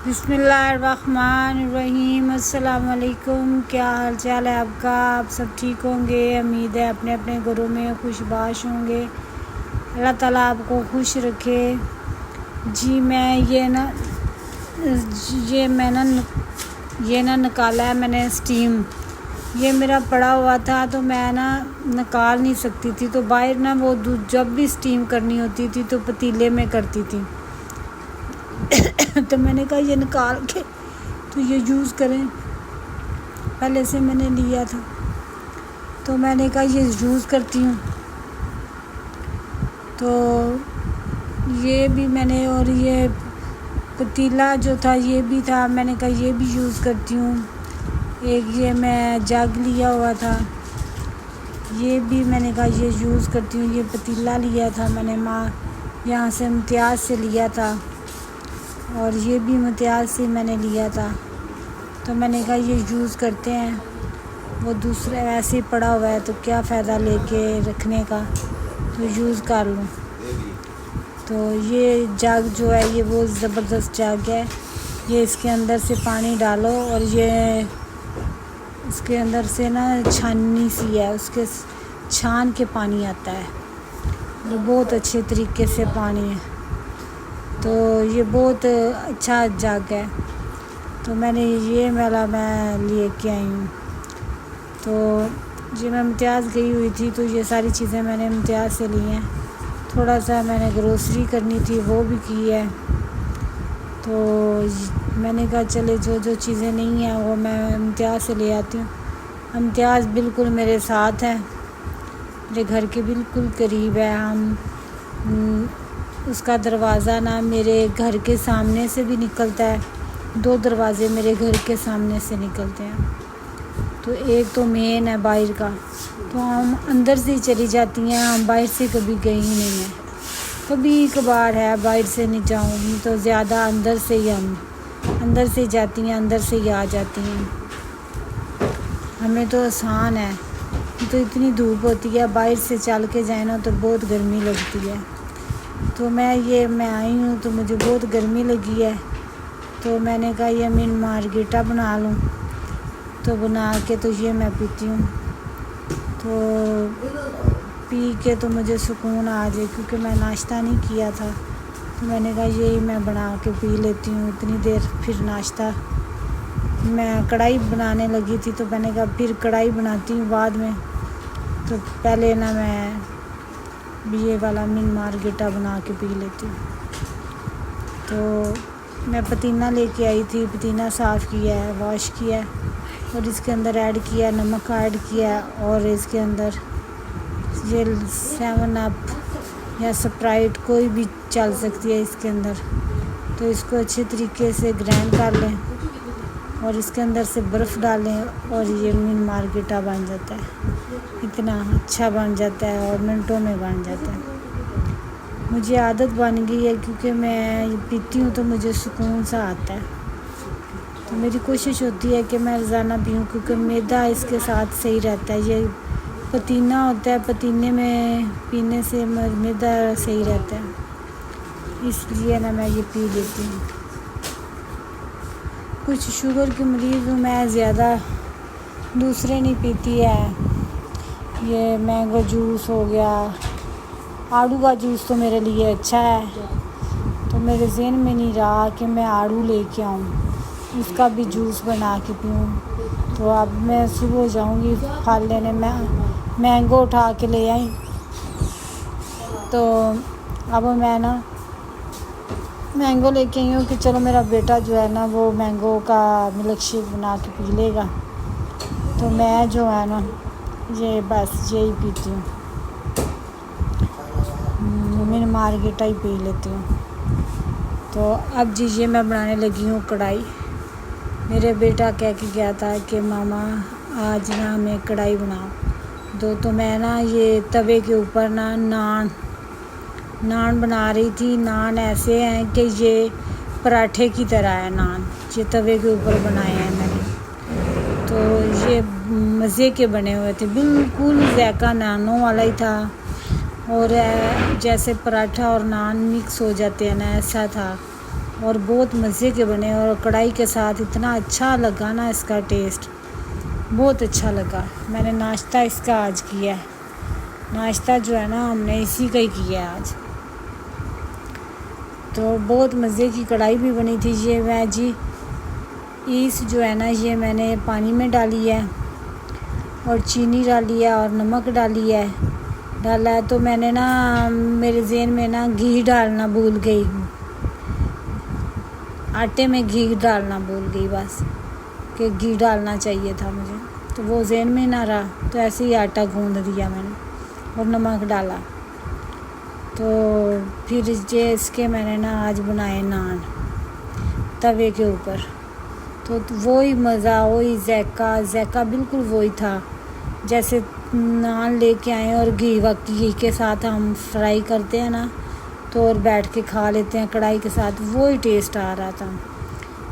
बिस्मिल्लाहिर्रहमानिर्रहीम। अस्सलाम वालेकुम। क्या हाल चाल है आपका? आप सब ठीक होंगे, उम्मीद है अपने अपने घरों में खुशबाश होंगे। अल्लाह ताला आपको खुश रखे। जी मैं ये ना निकाला है मैंने स्टीम। ये मेरा पड़ा हुआ था तो मैं ना निकाल नहीं सकती थी, तो बाहर ना वो जब भी स्टीम करनी होती थी तो पतीले में करती थी। तो मैंने कहा ये निकाल के तो ये यूज़ करें। पहले से मैंने लिया था तो मैंने कहा ये यूज़ करती हूँ। तो ये भी मैंने, और ये पतीला जो था ये भी था, मैंने कहा ये भी यूज़ करती हूँ। एक ये मैं जग लिया हुआ था, ये भी मैंने कहा ये यूज़ करती हूँ। ये पतीला लिया था मैंने यहाँ से इम्तियाज़ से लिया था, और ये भी इम्तियाज़ से मैंने लिया था। तो मैंने कहा ये यूज़ करते हैं, वो दूसरे ऐसे ही पड़ा हुआ है तो क्या फ़ायदा लेके रखने का, तो यूज़ कर लूँ। तो ये जग जो है ये बहुत ज़बरदस्त जग है। ये इसके अंदर से पानी डालो और ये इसके अंदर से ना छाननी सी है, उसके छान के पानी आता है। ये बहुत अच्छे तरीके से पानी है, तो ये बहुत अच्छा जग है। तो मैंने ये वाला मैं लेके आई हूँ। तो ये मैं इम्तियाज़ गई हुई थी तो ये सारी चीज़ें मैंने इम्तियाज़ से ली हैं। थोड़ा सा मैंने ग्रोसरी करनी थी वो भी की है। तो मैंने कहा चले जो चीज़ें नहीं हैं वो मैं इम्तियाज़ से ले आती हूँ। इम्तियाज़ बिल्कुल मेरे साथ है, मेरे घर के बिल्कुल करीब है। उसका दरवाज़ा ना मेरे घर के सामने से भी निकलता है, 2 दरवाज़े मेरे घर के सामने से निकलते हैं। तो एक तो मेन है बाहर का, तो हम अंदर से ही चली जाती हैं, हम बाहर से कभी गई ही नहीं हैं। कभी कभार है बाहर से नहीं जाऊँगी तो ज़्यादा अंदर से ही हम अंदर से ही जाती हैं, अंदर से ही आ जाती हैं। हमें तो आसान है, तो इतनी धूप होती है, बाहर से चल के जाए ना तो बहुत गर्मी लगती है। तो मैं आई हूँ तो मुझे बहुत गर्मी लगी है, तो मैंने कहा ये मैं मार्गरीटा बना लूँ। तो बना के तो ये मैं पीती हूँ, तो पी के तो मुझे सुकून आ जाए, क्योंकि मैं नाश्ता नहीं किया था। तो मैंने कहा यही मैं बना के पी लेती हूँ इतनी देर। फिर नाश्ता मैं कढ़ाई बनाने लगी थी, तो मैंने कहा फिर कढ़ाई बनाती हूँ बाद में। तो पहले ना मैं ये वाला मिन मार्गरीटा बना के पी लेती हूँ। तो मैं पुदीना लेके आई थी, पुदीना साफ़ किया है, वॉश किया है, और इसके अंदर ऐड किया, नमक ऐड किया, और इसके अंदर ये 7 अप या स्प्राइट कोई भी चल सकती है इसके अंदर। तो इसको अच्छे तरीके से ग्राइंड कर लें और इसके अंदर से बर्फ़ डालें, और ये मिन मार्गरीटा बन जाता है। इतना अच्छा बन जाता है और मिनटों में बन जाता है। मुझे आदत बन गई है, क्योंकि मैं ये पीती हूँ तो मुझे सुकून सा आता है। तो मेरी कोशिश होती है कि मैं रोज़ाना पीऊँ, क्योंकि मैदा इसके साथ सही रहता है। ये पुदीना होता है, पुदीने में पीने से मैदा सही रहता है, इसलिए ना मैं ये पी लेती हूँ। कुछ शुगर की मरीज़ हूँ मैं, ज़्यादा दूसरे नहीं पीती है। ये मैंगो जूस हो गया, आड़ू का जूस तो मेरे लिए अच्छा है, तो मेरे ज़हन में नहीं रहा कि मैं आड़ू लेके आऊँ, उसका भी जूस बना के पीऊँ। तो अब मैं सुबह जाऊँगी फल लेने, मैंगो उठा के ले आई। तो अब मैं ना मैंगो लेके आई हूँ कि चलो मेरा बेटा जो है ना वो मैंगो का मिल्क शेक बना के पी लेगा। तो मैं जो है ना ये बस यही पीती हूँ, मैं मार्गरीटा ही पी लेती हूँ। तो अब जी ये मैं बनाने लगी हूँ कढ़ाई। मेरे बेटा कह के गया था कि मामा आज ना हमें कढ़ाई बनाओ। तो मैं ना ये तवे के ऊपर ना नान बना रही थी। नान ऐसे हैं कि ये पराठे की तरह है नान, ये तवे के ऊपर बनाए हैं मैंने। तो ये मज़े के बने हुए थे, बिल्कुल ज़ायका नानों वाला ही था, और जैसे पराठा और नान मिक्स हो जाते हैं ना, ऐसा था। और बहुत मज़े के बने और कढ़ाई के साथ इतना अच्छा लगा ना, इसका टेस्ट बहुत अच्छा लगा। मैंने नाश्ता इसका आज किया है, नाश्ता जो है ना हमने इसी का ही किया है आज। तो बहुत मज़े की कढ़ाई भी बनी थी। ये मैं जी ईस जो है ना ये मैंने पानी में डाली है और चीनी डाली है और नमक डाला है। तो मैंने ना मेरे ज़हन में ना घी डालना भूल गई, आटे में घी डालना भूल गई बस, कि घी डालना चाहिए था मुझे, तो वो ज़हन में ना रहा, तो ऐसे ही आटा गूंद दिया मैंने और नमक डाला। तो फिर ये इसके मैंने ना आज बनाए नान तवे के ऊपर। तो वही मज़ा, वही ज़ायका बिल्कुल वही था जैसे नान लेके आए और घी के साथ हम फ्राई करते हैं ना, तो और बैठ के खा लेते हैं कढ़ाई के साथ, वही टेस्ट आ रहा था।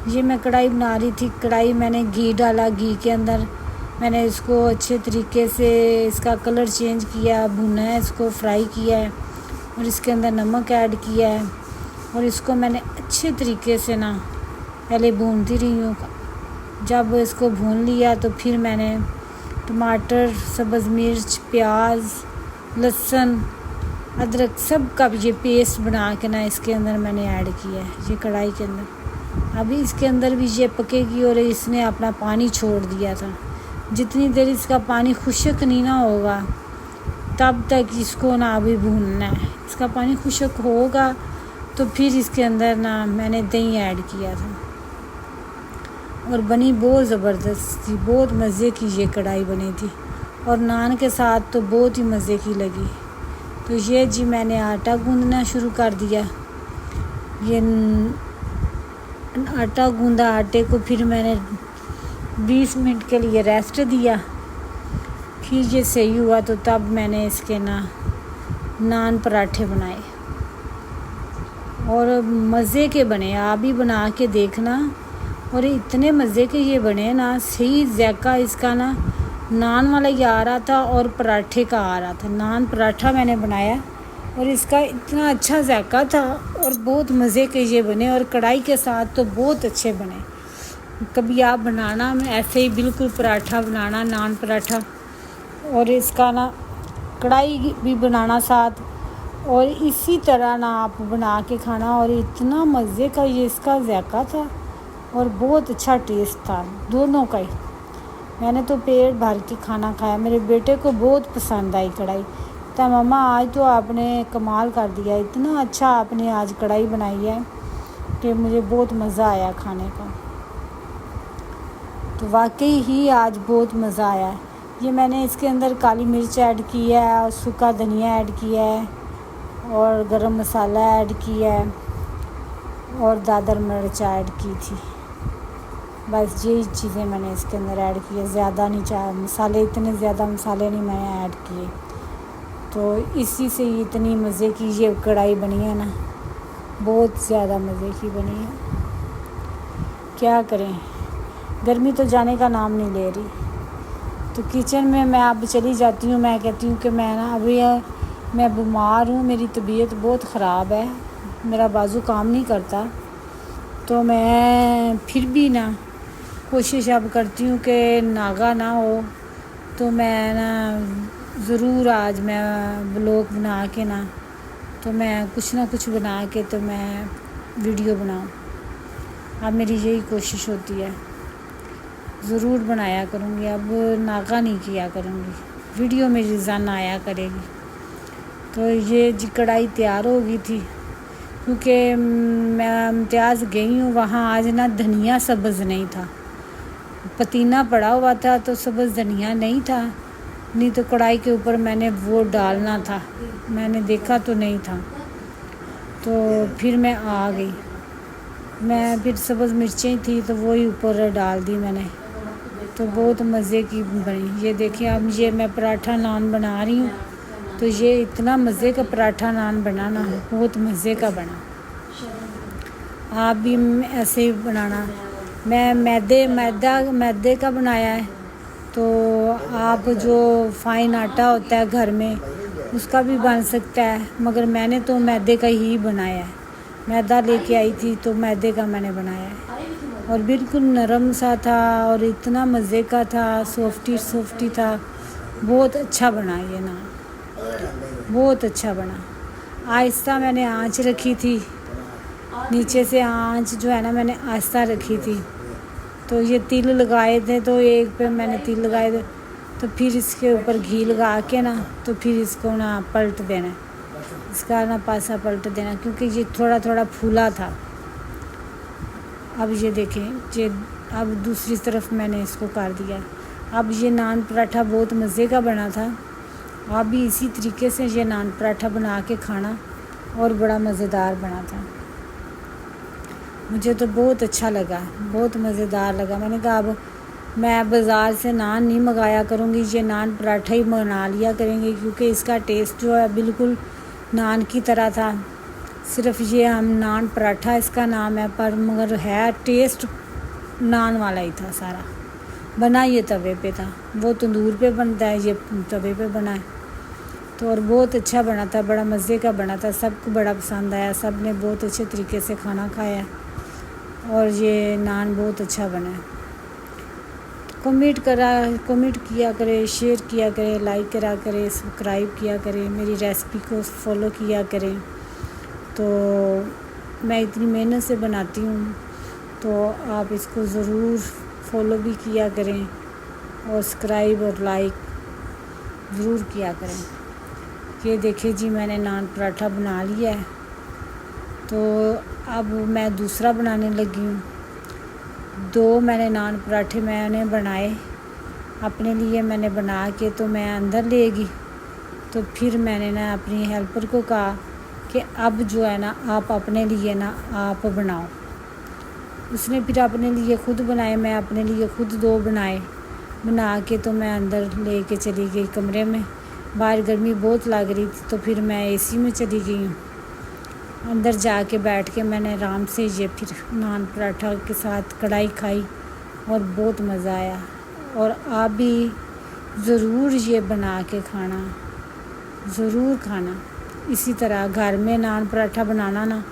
ये मैं कढ़ाई बना रही थी, कढ़ाई मैंने घी डाला, घी के अंदर मैंने इसको अच्छे तरीके से इसका कलर चेंज किया, भुना है, इसको फ्राई किया है और इसके अंदर नमक ऐड किया है और इसको मैंने अच्छे तरीके से ना पहले भूनती रही हूँ। जब इसको भून लिया तो फिर मैंने टमाटर, सब्ज़ मिर्च, प्याज, लहसुन, अदरक सब का ये पेस्ट बना के ना इसके अंदर मैंने ऐड किया है, ये कढ़ाई के अंदर। अभी इसके अंदर भी ये पकेगी और इसने अपना पानी छोड़ दिया था। जितनी देर इसका पानी खुश्क नहीं ना होगा तब तक इसको ना अभी भूनना है। इसका पानी खुश्क होगा तो फिर इसके अंदर ना मैंने दही ऐड किया था और बनी बहुत ज़बरदस्त थी, बहुत मज़े की ये कढ़ाई बनी थी और नान के साथ तो बहुत ही मज़े की लगी। तो ये जी मैंने आटा गूंदना शुरू कर दिया। ये आटा गूंदा, आटे को फिर मैंने 20 मिनट के लिए रेस्ट दिया, फिर ये सही हुआ तो तब मैंने इसके नान पराठे बनाए और मज़े के बने। आप भी बना के देखना, और इतने मज़े के ये बने ना, सही ज़ायका इसका ना नान वाला ही आ रहा था और पराठे का आ रहा था। नान पराठा मैंने बनाया और इसका इतना अच्छा ज़ायका था और बहुत मज़े के ये बने और कढ़ाई के साथ तो बहुत अच्छे बने। कभी आप बनाना ऐसे ही बिल्कुल पराठा बनाना, नान पराठा, और इसका ना कढ़ाई भी बनाना साथ, और इसी तरह ना आप बना के खाना। और इतना मज़े का ये इसका ज़ायका था और बहुत अच्छा टेस्ट था दोनों का ही। मैंने तो पेट भर के खाना खाया, मेरे बेटे को बहुत पसंद आई कढ़ाई। तो मम्मा आज तो आपने कमाल कर दिया, इतना अच्छा आपने आज कढ़ाई बनाई है कि मुझे बहुत मज़ा आया खाने का। तो वाकई ही आज बहुत मज़ा आया है। ये मैंने इसके अंदर काली मिर्च ऐड की है और सूखा धनिया ऐड किया है और गरम मसाला ऐड किया है और दादर मिर्च ऐड की थी। बस यही चीज़ें मैंने इसके अंदर ऐड की है, ज़्यादा नहीं चाहे मसाले, इतने ज़्यादा मसाले नहीं मैंने ऐड किए। तो इसी से इतनी मज़े की ये कढ़ाई बनी है ना, बहुत ज़्यादा मज़े की बनी है। क्या करें, गर्मी तो जाने का नाम नहीं ले रही। तो किचन में मैं अब चली जाती हूँ। मैं कहती हूँ कि मैं ना अभी मैं बीमार हूँ, मेरी तबीयत बहुत ख़राब है, मेरा बाजू काम नहीं करता। तो मैं फिर भी ना कोशिश अब करती हूँ कि नागा ना हो। तो मैं ना ज़रूर आज मैं व्लॉग बना के ना, तो मैं कुछ ना कुछ बना के तो मैं वीडियो बनाऊँ। अब मेरी यही कोशिश होती है, ज़रूर बनाया करूँगी, अब नागा नहीं किया करूँगी, वीडियो में रोज़ाना आया करेगी। तो ये जी कढ़ाई तैयार हो गई थी, क्योंकि मैं इम्तियाज़ गई हूँ वहाँ, आज ना धनिया सब्ज़ नहीं था, पुदीना पड़ा हुआ था तो सब्ज़ धनिया नहीं था, नहीं तो कढ़ाई के ऊपर मैंने वो डालना था, मैंने देखा तो नहीं था। तो फिर मैं आ गई, मैं फिर सब्ज़ मिर्चें थी तो वही ऊपर डाल दी मैंने। तो बहुत मज़े की बनी। ये देखिए अब ये मैं पराठा नान बना रही हूँ, तो ये इतना मज़े का पराठा नान बना ना, बहुत मज़े का बना। आप भी ऐसे ही बनाना। मैं मैदे का बनाया है, तो आप जो फाइन आटा होता है घर में उसका भी बन सकता है, मगर मैंने तो मैदे का ही बनाया है। मैदा लेके आई थी, तो मैदे का मैंने बनाया है और बिल्कुल नरम सा था और इतना मज़े का था, सॉफ्टी सॉफ्टी था। बहुत अच्छा बना ये नान, बहुत अच्छा बना। आहिस्ता मैंने आंच रखी थी, नीचे से आंच जो है ना मैंने आहिस्ता रखी थी। तो ये तिल लगाए थे, तो एक पे मैंने तिल लगाए थे, तो फिर इसके ऊपर घी लगा के ना, तो फिर इसको ना पलट देना है, इसका ना पासा पलट देना, क्योंकि ये थोड़ा थोड़ा फूला था। अब ये देखें, ये अब दूसरी तरफ मैंने इसको कर दिया। अब ये नान पराठा बहुत मज़े का बना था। आप भी इसी तरीके से ये नान पराठा बना के खाना, और बड़ा मज़ेदार बना था। मुझे तो बहुत अच्छा लगा, बहुत मज़ेदार लगा। मैंने कहा अब मैं बाज़ार से नान नहीं मंगाया करूँगी, ये नान पराठा ही बना लिया करेंगे, क्योंकि इसका टेस्ट जो है बिल्कुल नान की तरह था। सिर्फ ये हम नान पराठा इसका नाम है, पर मगर है टेस्ट नान वाला ही था सारा। बना ये तवे पे था, वो तंदूर पे बनता है, ये तवे पे बना है। तो और बहुत अच्छा बना था, बड़ा मज़े का बना था, सबको बड़ा पसंद आया, सब ने बहुत अच्छे तरीके से खाना खाया और ये नान बहुत अच्छा बना है। कमेंट किया करें, शेयर किया करें, लाइक करा करें, सब्सक्राइब किया करें, मेरी रेसिपी को फॉलो किया करें। तो मैं इतनी मेहनत से बनाती हूँ, तो आप इसको ज़रूर फॉलो भी किया करें और सब्सक्राइब और लाइक ज़रूर किया करें। ये देखिए जी, मैंने नान पराठा बना लिया है, तो अब मैं दूसरा बनाने लगी हूँ। 2 मैंने नान पराठे मैंने बनाए अपने लिए, मैंने बना के तो मैं अंदर ले गई। तो फिर मैंने ना अपनी हेल्पर को कहा कि अब जो है ना आप अपने लिए ना आप बनाओ। उसने फिर अपने लिए खुद बनाए, मैं अपने लिए खुद 2 बनाए। बना के तो मैं अंदर ले के चली गई कमरे में। बाहर गर्मी बहुत लग रही थी, तो फिर मैं एसी में चली गई हूँ। अंदर जाके बैठ के मैंने आराम से ये फिर नान पराठा के साथ कढ़ाई खाई और बहुत मज़ा आया। और आप भी ज़रूर ये बना के खाना, ज़रूर खाना। इसी तरह घर में नान पराठा बनाना ना,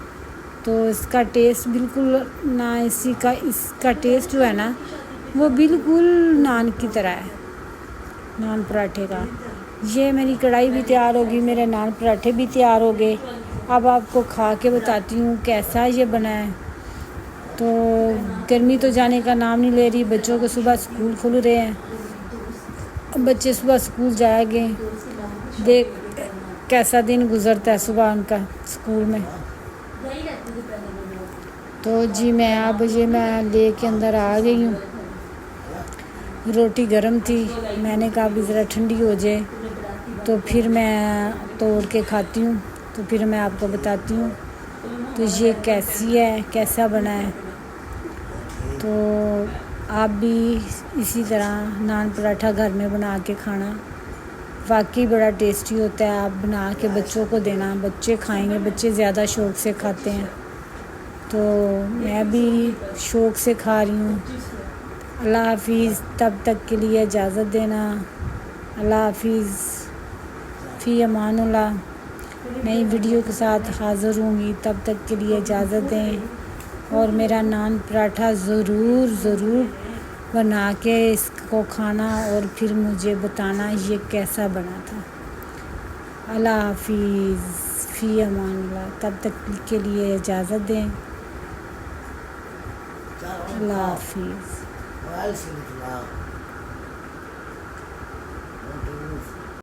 तो इसका टेस्ट बिल्कुल ना, इसका टेस्ट जो है ना वो बिल्कुल नान की तरह है, नान पराठे का। ये मेरी कढ़ाई भी तैयार होगी, मेरे नान पराठे भी तैयार हो गए। अब आपको खा के बताती हूँ कैसा ये बना है। तो गर्मी तो जाने का नाम नहीं ले रही, बच्चों के सुबह स्कूल खुल रहे हैं, बच्चे सुबह स्कूल जाएंगे। देख कैसा दिन गुजरता है सुबह उनका स्कूल में। तो जी मैं ले के अंदर आ गई हूँ। रोटी गर्म थी, मैंने कहा अभी ज़रा ठंडी हो जाए तो फिर मैं तोड़ के खाती हूँ, तो फिर मैं आपको बताती हूँ तो ये कैसी है, कैसा बना है। तो आप भी इसी तरह नान पराठा घर में बना के खाना, वाकई बड़ा टेस्टी होता है। आप बना के बच्चों को देना, बच्चे खाएंगे, बच्चे ज़्यादा शौक़ से खाते हैं। तो मैं भी शौक़ से खा रही हूँ। अल्लाह हाफिज़, तब तक के लिए इजाज़त देना। अल्लाह हाफिज़, फ़ी अमानुल्लाह। नई वीडियो के साथ हाज़िर होंगी, तब तक के लिए इजाज़त दें। और मेरा नान पराठा ज़रूर बना के इसको खाना और फिर मुझे बताना ये कैसा बना था। अल्लाह हाफिज़, फ़ी अमानुल्लाह, तब तक के लिए इजाज़त दें। अल्लाह हाफिज़।